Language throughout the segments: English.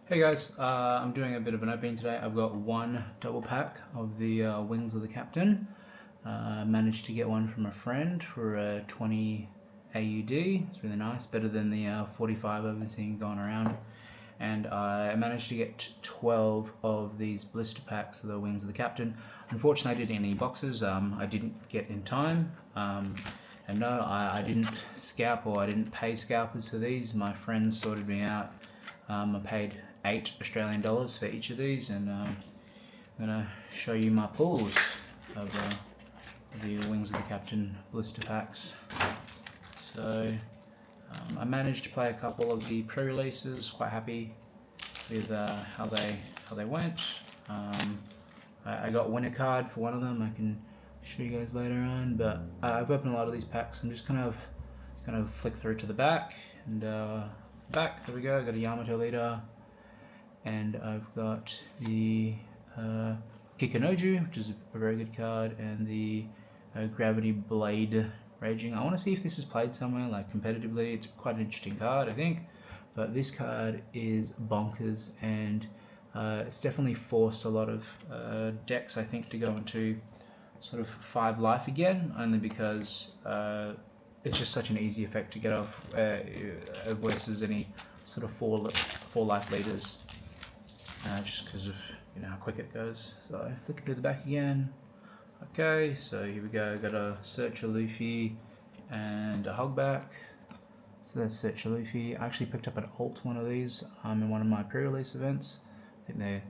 Hey guys, I'm doing a bit of an opening today. I've got one double pack of the Wings of the Captain. Managed to get one from a friend for a 20 AUD. It's really nice, better than the 45 I've been seeing going around. And I managed to get 12 of these blister packs of the Wings of the Captain. Unfortunately, I didn't get any boxes. I didn't get in time. And no, I didn't scalp or I didn't pay scalpers for these. My friends sorted me out. I paid $8 for each of these, and I'm gonna show you my pulls of the Wings of the Captain blister packs. So I managed to play a couple of the pre-releases. Quite happy with how they went. I got a winner card for one of them. I can show you guys later on. But I've opened a lot of these packs. I'm just gonna flick through to the back and. Back, there we go, I got a Yamato leader, and I've got the Kikinoju, which is a very good card, and the Gravity Blade Raging. I want to see if this is played somewhere, like competitively. It's quite an interesting card, I think, but this card is bonkers, and it's definitely forced a lot of decks, I think, to go into sort of 5 life again, only because it's just such an easy effect to get off versus any sort of four life leaders, just because of how quick it goes. So flick it to the back again. Okay, so here we go. Got a Searcher Luffy and a Hogback. So that's Searcher Luffy. I actually picked up an alt one of these in one of my pre-release events. I think they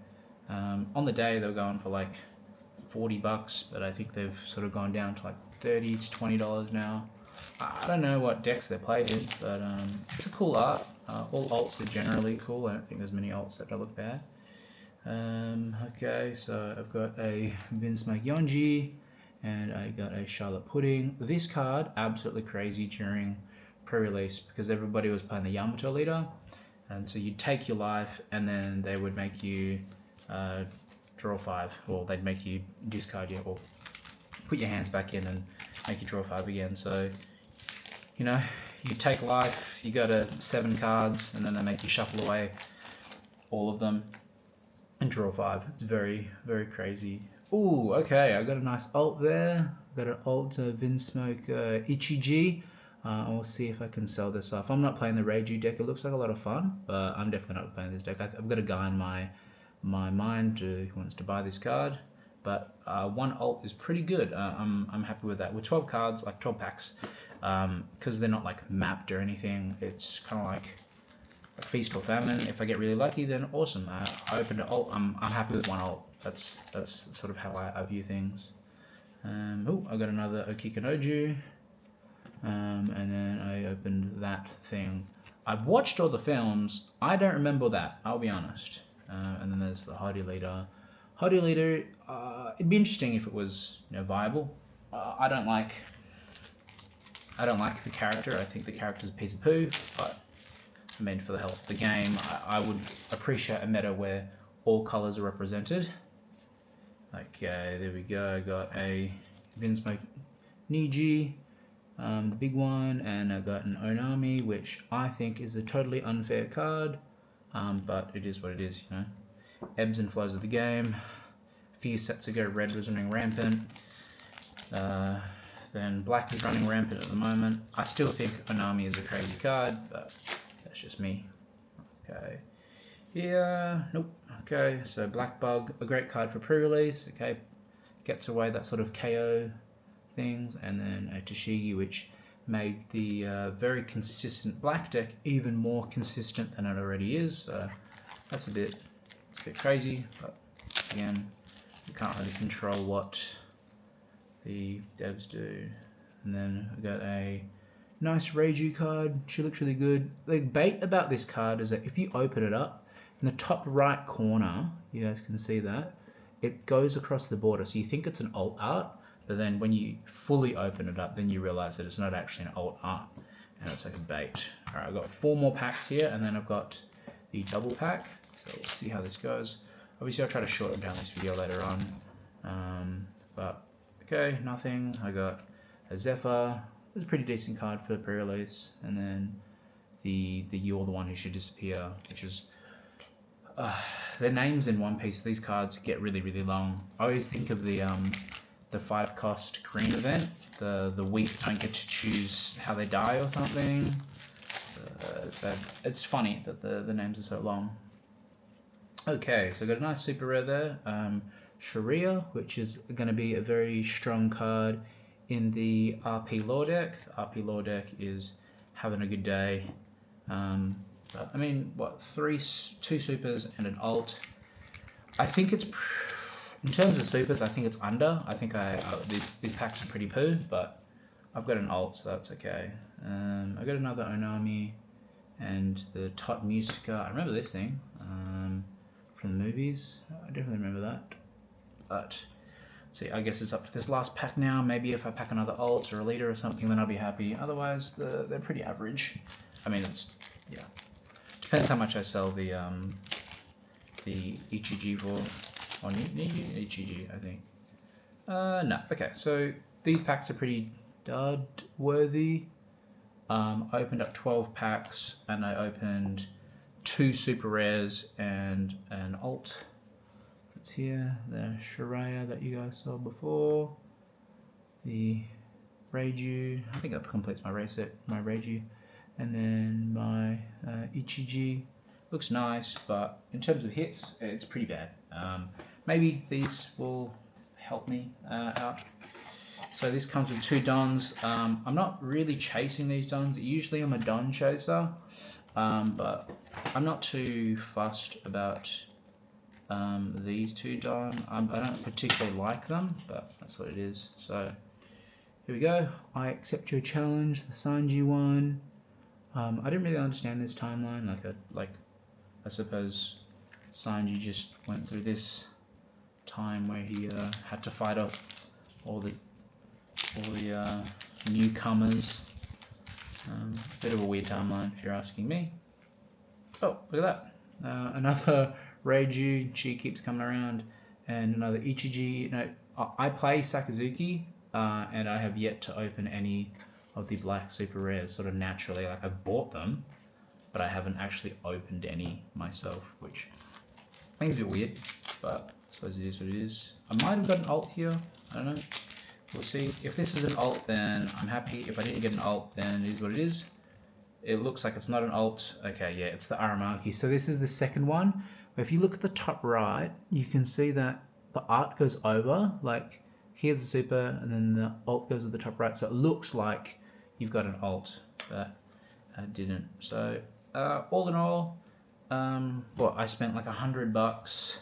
on the day they were going for like $40, but I think they've sort of gone down to like $30 to $20 now. I don't know what decks they're played in, but it's a cool art. All alts are generally cool. I don't think there's many alts that don't look bad. Okay, so I've got a Vinsmoke Yonji, and I got a Charlotte Pudding. This card, absolutely crazy during pre-release, because everybody was playing the Yamato leader, and so you'd take your life, and then they would make you draw 5, or they'd make you discard your, or put your hands back in and make you draw 5 again. So you take life, you go to 7 cards, and then they make you shuffle away all of them and draw 5. It's very, very crazy. Ooh, okay, I got a nice alt there. Got an alt Vinsmoke Ichiji. I'll see if I can sell this off. I'm not playing the Reiju deck. It looks like a lot of fun, but I'm definitely not playing this deck. I've got a guy in my mind who wants to buy this card. But one alt is pretty good. I'm happy with that. With 12 cards, like 12 packs, because they're not like mapped or anything, it's kind of like a feast or famine. If I get really lucky, then awesome. I opened an alt. I'm happy with one alt. That's sort of how I view things. Oh, I got another Okikinoju, and then I opened that thing. I've watched all the films. I don't remember that. I'll be honest. And then there's the Hardy Leader. Hardy Leader, it'd be interesting if it was viable. I don't like the character. I think the character's a piece of poo, but I mean, for the health of the game, I would appreciate a meta where all colours are represented. Okay, there we go. I got a Vinsmoke Niji, the big one, and I got an Onami, which I think is a totally unfair card, but it is what it is, Ebbs and flows of the game. A few sets ago, red was running rampant. Then black is running rampant at the moment. I still think Onami is a crazy card, but that's just me. Okay. Yeah, nope. Okay, so Black Bug, a great card for pre-release. Okay, gets away that sort of KO things, and then a Tashigi, which made the very consistent black deck even more consistent than it already is. So that's a bit crazy, but again, you can't really control what the devs do. And then I got a nice Reiju card. She looks really good. The bait about this card is that if you open it up, in the top right corner, you guys can see that, it goes across the border. So you think it's an alt art, but then when you fully open it up, then you realize that it's not actually an alt art, and it's like a bait. All right, I've got 4 more packs here, and then I've got the double pack. So we'll see how this goes. Obviously, I'll try to shorten down this video later on. But okay, nothing. I got a Zephyr. It was a pretty decent card for the pre-release, and then the You're the One Who Should Disappear, which is their names in One Piece, these cards get really, really long. I always think of the 5-cost green event. The weak don't get to choose how they die or something. So it's funny that the names are so long. Okay, so I got a nice super rare there. Sharia, which is going to be a very strong card in the RP lore deck. The RP lore deck is having a good day. But, I mean, what, 2 supers and an alt. I think it's, in terms of supers, I think it's under. I think these packs are pretty poo, but I've got an alt, so that's okay. I got another Onami and the Tot Musica. I remember this thing from the movies. I definitely remember that. But see, I guess it's up to this last pack now. Maybe if I pack another alt or a leader or something, then I'll be happy. Otherwise, they're pretty average. I mean, it's, yeah. Depends how much I sell the TCG for. On TCG, I think. No. Okay, so these packs are pretty dud worthy. I opened up 12 packs and I opened 2 super rares and an alt. It's here, the Shiraya that you guys saw before. The Reiju, I think that completes my race set, my Reiju. And then my Ichiji. Looks nice, but in terms of hits, it's pretty bad. Maybe these will help me out. So this comes with 2 Dons. I'm not really chasing these Dons. Usually I'm a Don chaser, but I'm not too fussed about these 2 Don. I don't particularly like them, but that's what it is. So here we go. I accept your challenge, the Sanji one. I didn't really understand this timeline. I suppose Sanji just went through this time where he had to fight off all the newcomers. Bit of a weird timeline, if you're asking me. Oh, look at that! Another Reiju. She keeps coming around, and another Ichiji. No, I play Sakazuki, and I have yet to open any of the black super rares. Sort of naturally, like I've bought them, but I haven't actually opened any myself, which I think is a bit weird, but I suppose it is what it is. I might have got an alt here, I don't know. We'll see. If this is an alt, then I'm happy. If I didn't get an alt, then it is what it is. It looks like it's not an alt. Okay, yeah, it's the Aramaki. So this is the second one. If you look at the top right, you can see that the art goes over, like here's the super, and then the alt goes at the top right. So it looks like you've got an alt, but I didn't. So all in all, I spent like $100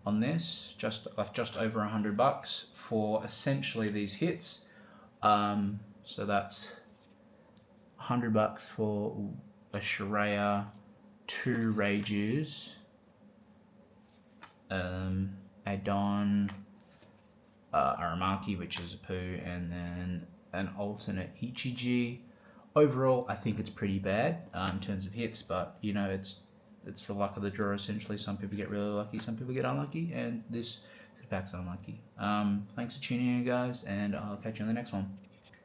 on this, just over $100 for essentially these hits. So that's $100 for a Shiraya, 2 Reijus, a Don, Aramaki, which is a poo, and then an alternate Ichiji. Overall, I think it's pretty bad in terms of hits, but you know, it's the luck of the draw essentially. Some people get really lucky, some people get unlucky, and this pack's unlucky. Thanks for tuning in, guys, and I'll catch you on the next one.